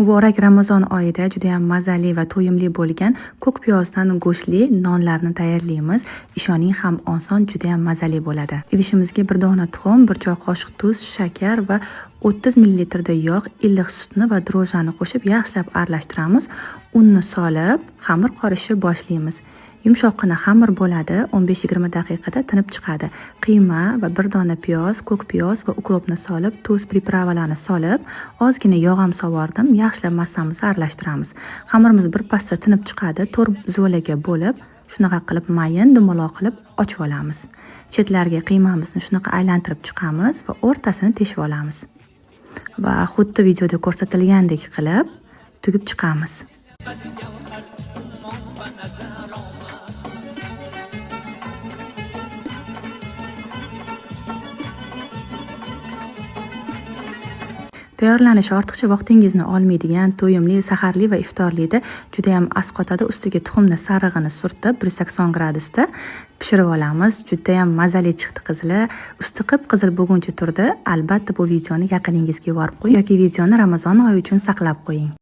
Muborak Ramazon oyida juda ham mazali va to'yimli bo'lgan ko'k piyozdan go'shtli nonlarni tayyorlaymiz. Ishoning ham oson, juda ham mazali bo'ladi. Idishimizga bir dona tuxum, bir choy qoshiq tuz, shakar va 30 ml yog', iliq sutni va drojani qo'shib yaxshilab aralashtiramiz. Unni solib, xamir qorishni boshlaymiz. Yumshoqqina xamir bo'ladi, 15-20 daqiqada tinib chiqadi. Qiyma va bir dona piyoz, ko'k piyoz va ukropni solib, tuz, pripravalarni solib, ozgina yog' ham sovordim, yaxshilab massamizni aralashtiramiz. Xamirimiz bir pasda tinib chiqadi, to'rt zo'laga bo'lib, shunaqa qilib mayin dumaloq qilib ochib olamiz. Chetlariga qiymamizni shunaqa aylantirib chiqamiz va o'rtasini teshib olamiz. Va xuddi videoda ko'rsatilgandek qilib tugib chiqamiz. Tayyorlanishi ortiqcha vaqtingizni olmaydigan, to'yimli, saharli va iftorlida juda ham asqotadi. Ustiga tuxumni sarig'ini surtib 180 gradusda pishirib olamiz. Juda ham mazali chiqdi qizlar. Usti qip-qizil bo'lguncha turdi. Albatta bu videoni yaqiningizga yuborib qo'ying yoki videoni Ramazon oyi uchun saqlab qo'ying.